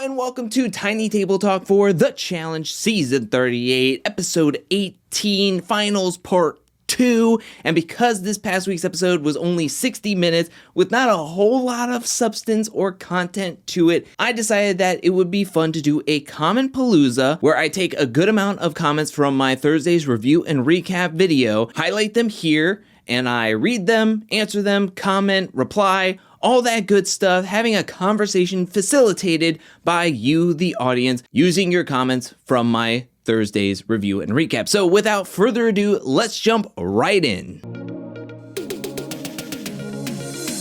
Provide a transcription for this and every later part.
and welcome to Tiny Table Talk for The Challenge Season 38, Episode 18, Finals Part 2. And because this past week's episode was only 60 minutes with not a whole lot of substance or content to it, I decided that it would be fun to do a comment palooza where I take a good amount of comments from my Thursday's review and recap video, highlight them here, and I read them, answer them, comment, reply, all that good stuff, having a conversation facilitated by you, the audience, using your comments from my Thursday's review and recap. So without further ado, let's jump right in.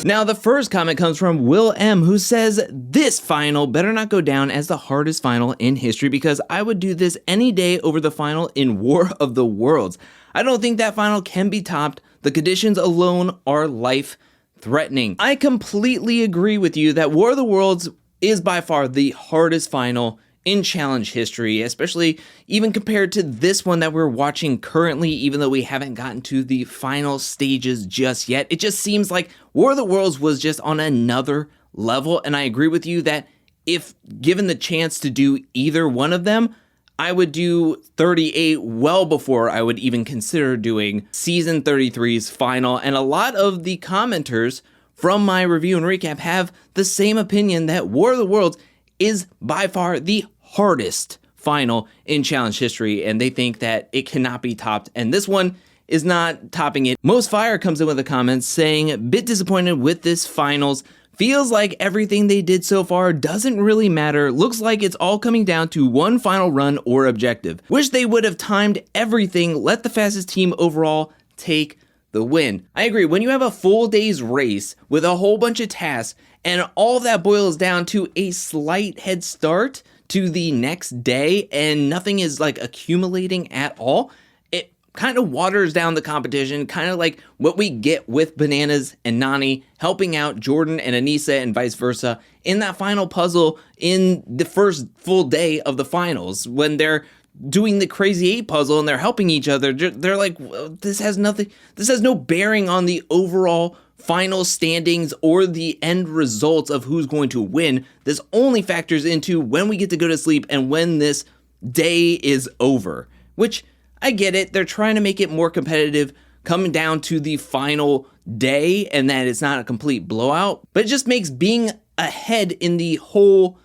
Now, the first comment comes from Will M, who says, "This final better not go down as the hardest final in history because I would do this any day over the final in War of the Worlds. I don't think that final can be topped. The conditions alone are life-threatening." I completely agree with you that War of the Worlds is by far the hardest final in challenge history, especially even compared to this one that we're watching currently, even though we haven't gotten to the final stages just yet. It just seems like War of the Worlds was just on another level, and I agree with you that if given the chance to do either one of them, I would do 38 well before I would even consider doing Season 33's final, and a lot of the commenters from my review and recap have the same opinion that War of the Worlds is by far the hardest final in challenge history, and they think that it cannot be topped, and this one is not topping it. Most Fire comes in with a comment saying, "Bit disappointed with this finals. Feels like everything they did so far doesn't really matter. Looks like it's all coming down to one final run or objective. Wish they would have timed everything, let the fastest team overall take the win." I agree. When you have a full day's race with a whole bunch of tasks and all that boils down to a slight head start to the next day and nothing is like accumulating at all, it kind of waters down the competition, kind of like what we get with Bananas and Nani helping out Jordan and Anissa and vice versa in that final puzzle in the first full day of the finals when they're doing the Crazy 8 puzzle and they're helping each other. They're like, this has no bearing on the overall final standings or the end results of who's going to win. This only factors into when we get to go to sleep and when this day is over, which I get it. They're trying to make it more competitive coming down to the final day and that it's not a complete blowout, but it just makes being ahead in the whole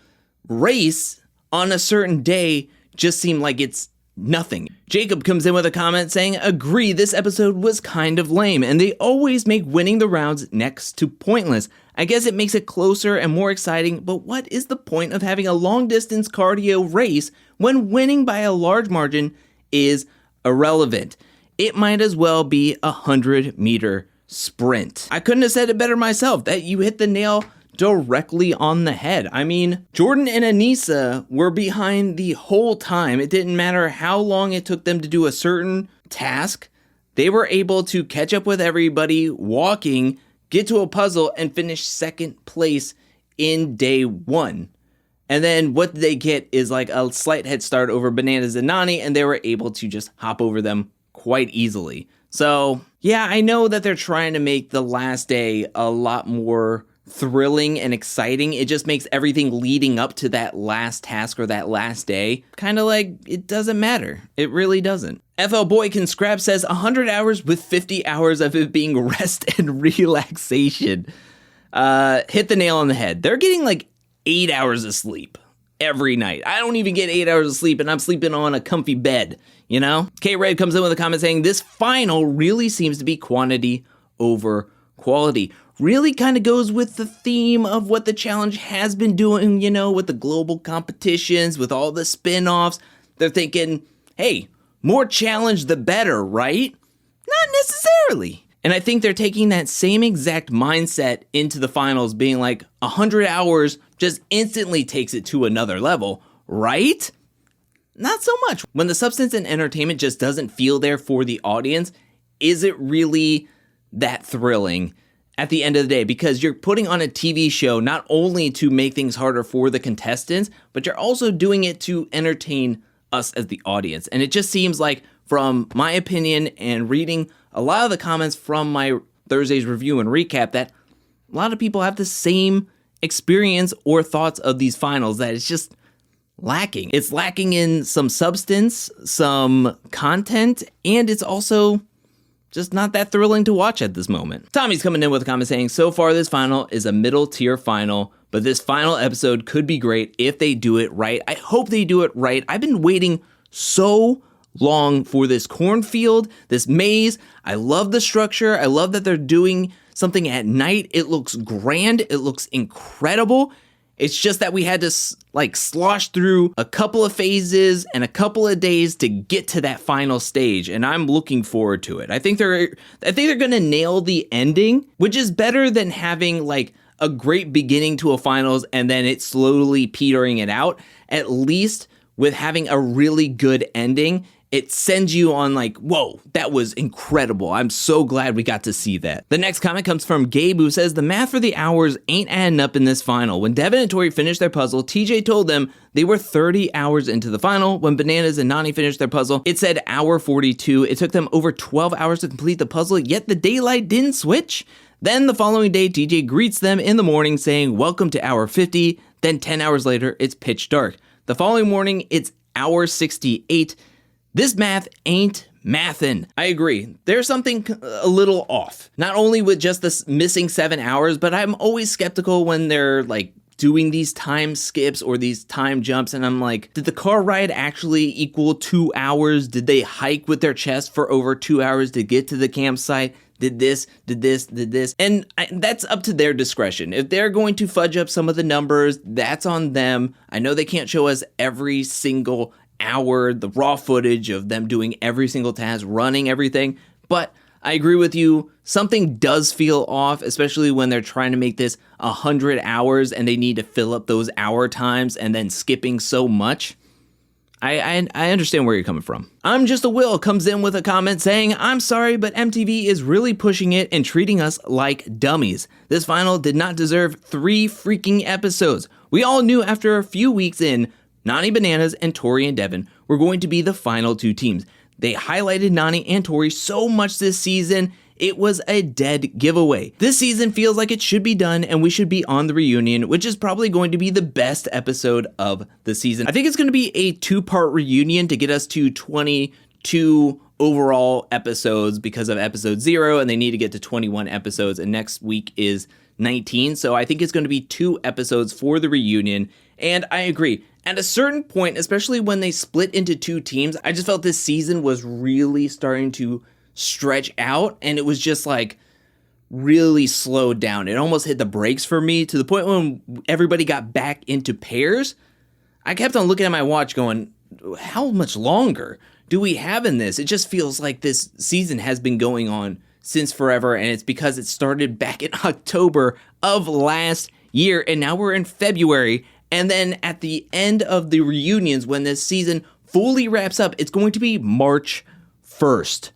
race on a certain day just seem like it's nothing. Jacob comes in with a comment saying, "Agree, this episode was kind of lame, and they always make winning the rounds next to pointless. I guess it makes it closer and more exciting, but what is the point of having a long-distance cardio race when winning by a large margin is irrelevant? It might as well be a 100-meter sprint." I couldn't have said it better myself, that you hit the nail directly on the head. I mean, Jordan and Anissa were behind the whole time. It didn't matter how long it took them to do a certain task. They were able to catch up with everybody walking, get to a puzzle, and finish second place in day one. And then what they get is like a slight head start over Bananas and Nani, and they were able to just hop over them quite easily. So yeah, I know that they're trying to make the last day a lot more thrilling and exciting. It just makes everything leading up to that last task or that last day kind of like it doesn't matter. It really doesn't. FL Boy Can Scrap says 100 hours with 50 hours of it being rest and relaxation. Hit the nail on the head. They're getting like 8 hours of sleep every night. I don't even get 8 hours of sleep and I'm sleeping on a comfy bed, you know? K-Red comes in with a comment saying, "This final really seems to be quantity over quality." Really kind of goes with the theme of what the challenge has been doing, you know, with the global competitions, with all the spin-offs. They're thinking, hey, more challenge the better, right? Not necessarily. And I think they're taking that same exact mindset into the finals, being like 100 hours just instantly takes it to another level, right? Not so much. When the substance and entertainment just doesn't feel there for the audience, is it really that thrilling at the end of the day? Because you're putting on a TV show not only to make things harder for the contestants, but you're also doing it to entertain us as the audience. And it just seems like, from my opinion and reading a lot of the comments from my Thursday's review and recap, that a lot of people have the same experience or thoughts of these finals that it's just lacking. It's lacking in some substance, some content, and it's also just not that thrilling to watch at this moment. Tommy's coming in with a comment saying, so far this final is a middle tier final, but this final episode could be great if they do it right. I hope they do it right. I've been waiting so long for this cornfield, this maze. I love the structure. I love that they're doing something at night. It looks grand. It looks incredible. It's just that we had to slosh through a couple of phases and a couple of days to get to that final stage, and I'm looking forward to it. I think they're gonna nail the ending, which is better than having like a great beginning to a finals and then it slowly petering it out. At least with having a really good ending, it sends you on like, whoa, that was incredible. I'm so glad we got to see that. The next comment comes from Gabe, who says, the math for the hours ain't adding up in this final. When Devin and Tori finished their puzzle, TJ told them they were 30 hours into the final. When Bananas and Nani finished their puzzle, it said hour 42. It took them over 12 hours to complete the puzzle, yet the daylight didn't switch. Then the following day, TJ greets them in the morning saying, welcome to hour 50. Then 10 hours later, it's pitch dark. The following morning, it's hour 68. This math ain't mathin'. I agree. There's something a little off. Not only with just this missing 7 hours, but I'm always skeptical when they're like doing these time skips or these time jumps, and I'm like, did the car ride actually equal 2 hours? Did they hike with their chest for over 2 hours to get to the campsite? Did this. And that's up to their discretion. If they're going to fudge up some of the numbers, that's on them. I know they can't show us every single hour, the raw footage of them doing every single task, running everything, but I agree with you. Something does feel off, especially when they're trying to make this 100 hours and they need to fill up those hour times and then skipping so much. I understand where you're coming from. I'm Just a Will comes in with a comment saying, I'm sorry, but MTV is really pushing it and treating us like dummies. This final did not deserve 3 freaking episodes. We all knew after a few weeks in, Nani Bananas and Tori and Devin were going to be the final 2 teams. They highlighted Nani and Tori so much this season, it was a dead giveaway. This season feels like it should be done and we should be on the reunion, which is probably going to be the best episode of the season. I think it's going to be a 2-part reunion to get us to 22 overall episodes because of episode 0, and they need to get to 21 episodes, and next week is 19. So I think it's going to be 2 episodes for the reunion, and I agree. At a certain point, especially when they split into 2 teams, I just felt this season was really starting to stretch out, and it was just like really slowed down. It almost hit the brakes for me to the point when everybody got back into pairs. I kept on looking at my watch going, how much longer do we have in this? It just feels like this season has been going on since forever, and it's because it started back in October of last year, and now we're in February. And then at the end of the reunions, when this season fully wraps up, it's going to be March 1st.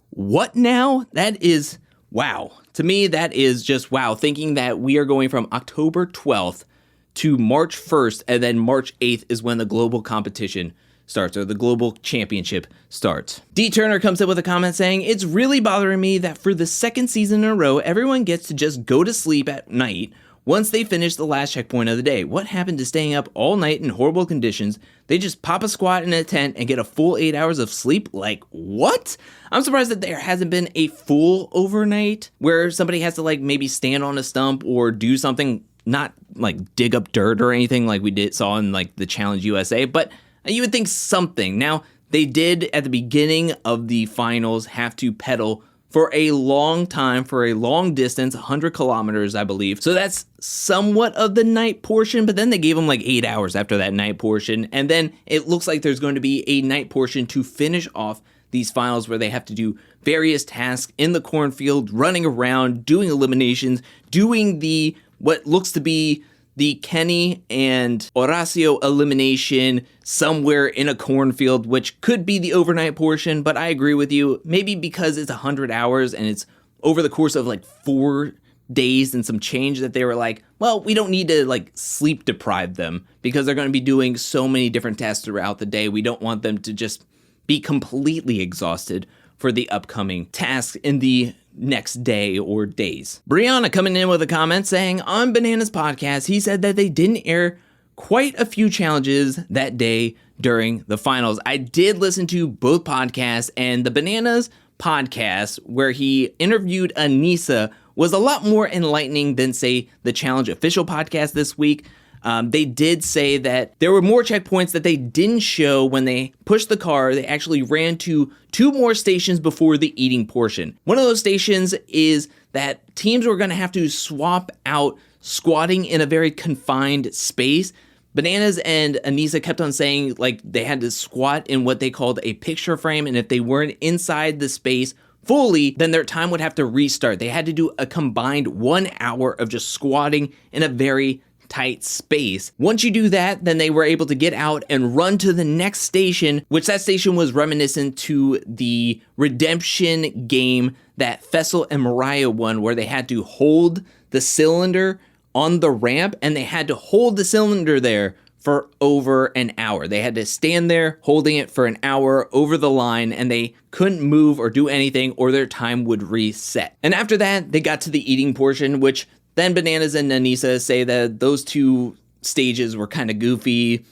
What now? That is wow. To me, that is just wow. Thinking that we are going from October 12th to March 1st, and then March 8th is when the global competition starts, or the global championship starts. D. Turner comes up with a comment saying, it's really bothering me that for the 2nd season in a row, everyone gets to just go to sleep at night once they finish the last checkpoint of the day. What happened to staying up all night in horrible conditions? They just pop a squat in a tent and get a full 8 hours of sleep? Like, what? I'm surprised that there hasn't been a full overnight where somebody has to like maybe stand on a stump or do something, not like dig up dirt or anything like we saw in like the Challenge USA, but you would think something. Now, they did at the beginning of the finals have to pedal for a long time, for a long distance, 100 kilometers, I believe. So that's somewhat of the night portion, but then they gave them like 8 hours after that night portion. And then it looks like there's going to be a night portion to finish off these finals where they have to do various tasks in the cornfield, running around, doing eliminations, doing the what looks to be the Kenny and Horacio elimination somewhere in a cornfield, which could be the overnight portion, but I agree with you. Maybe because it's 100 hours and it's over the course of like 4 days and some change that they were like, well, we don't need to like sleep deprive them because they're going to be doing so many different tasks throughout the day. We don't want them to just be completely exhausted for the upcoming tasks in the next day or days. Brianna coming in with a comment saying, on Bananas podcast, he said that they didn't air quite a few challenges that day during the finals. I did listen to both podcasts, and the Bananas podcast, where he interviewed Anissa, was a lot more enlightening than, say, the Challenge official podcast this week. They did say that there were more checkpoints that they didn't show when they pushed the car. They actually ran to 2 more stations before the eating portion. One of those stations is that teams were going to have to swap out squatting in a very confined space. Bananas and Anissa kept on saying like they had to squat in what they called a picture frame, and if they weren't inside the space fully, then their time would have to restart. They had to do a combined 1 hour of just squatting in a very tight space. Once you do that, then they were able to get out and run to the next station, which that station was reminiscent to the redemption game that Fessel and Mariah won, where they had to hold the cylinder on the ramp, and they had to hold the cylinder there for over an hour. They had to stand there holding it for an hour over the line, and they couldn't move or do anything or their time would reset. And after that, they got to the eating portion, which then Bananas and Anissa say that those 2 stages were kind of goofy.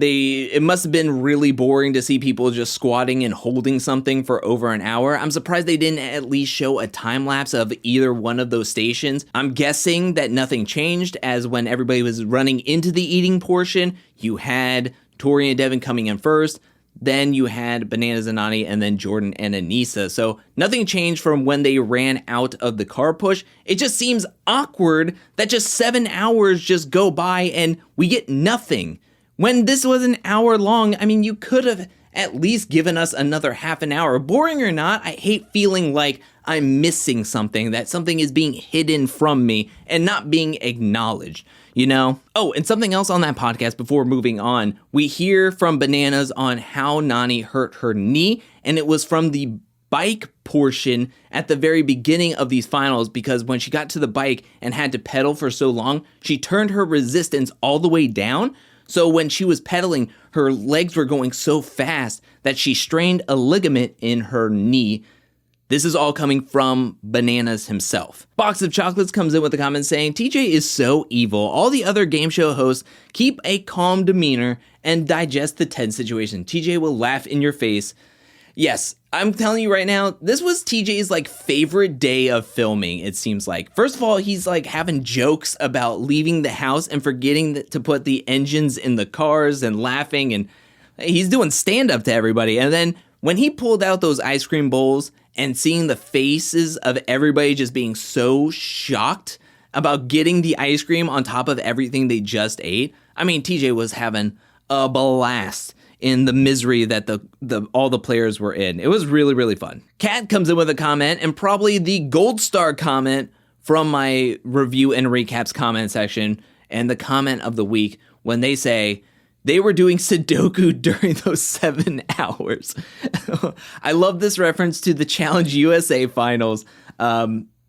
It must have been really boring to see people just squatting and holding something for over an hour. I'm surprised they didn't at least show a time lapse of either one of those stations. I'm guessing that nothing changed, as when everybody was running into the eating portion, you had Tori and Devin coming in first. Then you had Bananas and Nani, and then Jordan and Anissa. So nothing changed from when they ran out of the car push. It just seems awkward that just 7 hours just go by and we get nothing. When this was an hour long, I mean, you could have at least given us another half an hour. Boring or not, I hate feeling like I'm missing something, that something is being hidden from me and not being acknowledged, you know? Oh, and something else on that podcast before moving on. We hear from Bananas on how Nani hurt her knee, and it was from the bike portion at the very beginning of these finals, because when she got to the bike and had to pedal for so long, she turned her resistance all the way down. So when she was pedaling, her legs were going so fast that she strained a ligament in her knee. This is all coming from Bananas himself. Box of Chocolates comes in with a comment saying, TJ is so evil. All the other game show hosts keep a calm demeanor and digest the tense situation. TJ will laugh in your face. Yes, I'm telling you right now, this was TJ's like favorite day of filming, it seems like. First of all, he's like having jokes about leaving the house and forgetting to put the engines in the cars and laughing, and he's doing stand-up to everybody. And then when he pulled out those ice cream bowls and seeing the faces of everybody just being so shocked about getting the ice cream on top of everything they just ate, I mean, TJ was having a blast in the misery that all the players were in. It was really, really fun. Kat comes in with a comment, and probably the gold star comment from my review and recaps comment section, and the comment of the week when they say they were doing Sudoku during those 7 hours. I love this reference to the Challenge USA finals.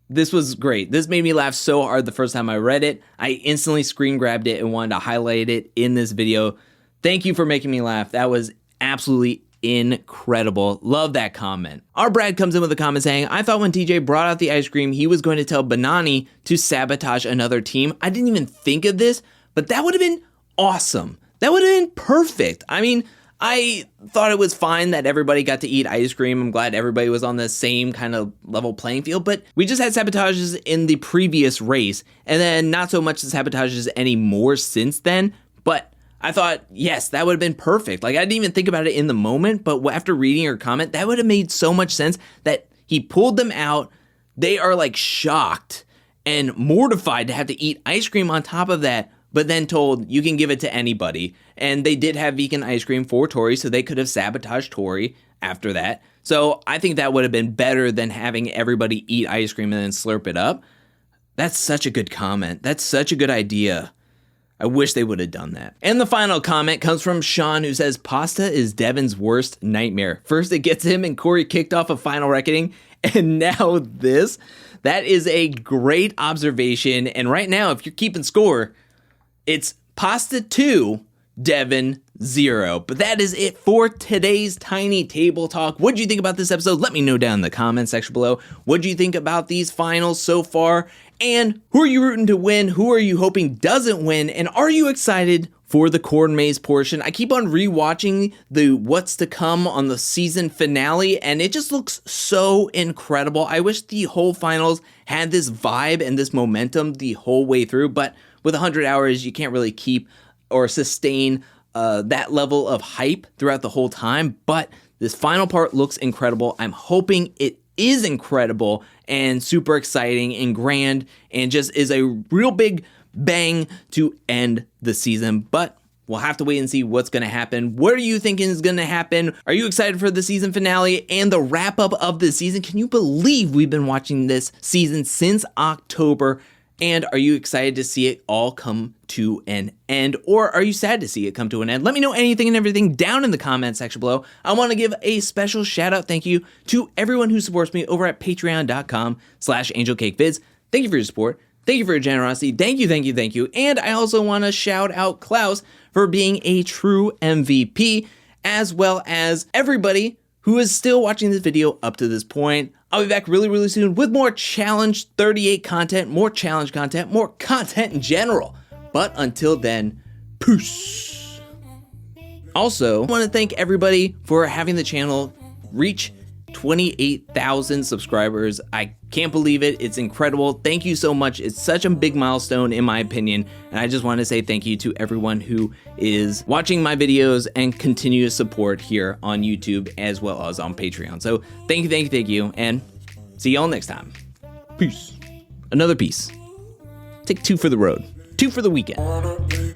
This was great. This made me laugh so hard the first time I read it. I instantly screen grabbed it and wanted to highlight it in this video. Thank you for making me laugh. That was absolutely incredible. Love that comment. Our Brad comes in with a comment saying, I thought when TJ brought out the ice cream, he was going to tell Banani to sabotage another team. I didn't even think of this, but that would have been awesome. That would have been perfect. I mean, I thought it was fine that everybody got to eat ice cream. I'm glad everybody was on the same kind of level playing field, but we just had sabotages in the previous race, and then not so much sabotages anymore since then, but I thought, yes, that would have been perfect. Like, I didn't even think about it in the moment, but after reading her comment, that would have made so much sense that he pulled them out. They are like shocked and mortified to have to eat ice cream on top of that, but then told you can give it to anybody. And they did have vegan ice cream for Tori, so they could have sabotaged Tori after that. So I think that would have been better than having everybody eat ice cream and then slurp it up. That's such a good comment. That's such a good idea. I wish they would have done that. And the final comment comes from Sean, who says, pasta is Devin's worst nightmare. First it gets him and Corey kicked off a final reckoning, and now this. That is a great observation. And right now, if you're keeping score, it's Pasta 2, Devin 0. But that is it for today's Tiny Table Talk. What do you think about this episode? Let me know down in the comment section below. What do you think about these finals so far? And who are you rooting to win? Who are you hoping doesn't win? And are you excited for the corn maze portion? I keep on rewatching the what's to come on the season finale, and it just looks so incredible. I wish the whole finals had this vibe and this momentum the whole way through, but with 100 hours, you can't really keep or sustain that level of hype throughout the whole time. But this final part looks incredible. I'm hoping it is incredible and super exciting and grand and just is a real big bang to end the season. But we'll have to wait and see what's going to happen. What are you thinking is going to happen? Are you excited for the season finale and the wrap up of the season? Can you believe we've been watching this season since October? And are you excited to see it all come to an end? Or are you sad to see it come to an end? Let me know anything and everything down in the comment section below. I want to give a special shout out thank you to everyone who supports me over at patreon.com/angelcakevids. Thank you for your support. Thank you for your generosity. Thank you, thank you, thank you. And I also want to shout out Klaus for being a true MVP, as well as everybody who is still watching this video up to this point. I'll be back really soon with more Challenge 38 content, more challenge content, more content in general. But until then, peace. Also, I want to thank everybody for having the channel reach 28,000 subscribers. I can't believe it. It's incredible. Thank you so much. It's such a big milestone in my opinion. And I just want to say thank you to everyone who is watching my videos and continuous support here on YouTube as well as on Patreon. So thank you. And see y'all next time. Peace. Another piece. Take 2 for the road. 2 for the weekend.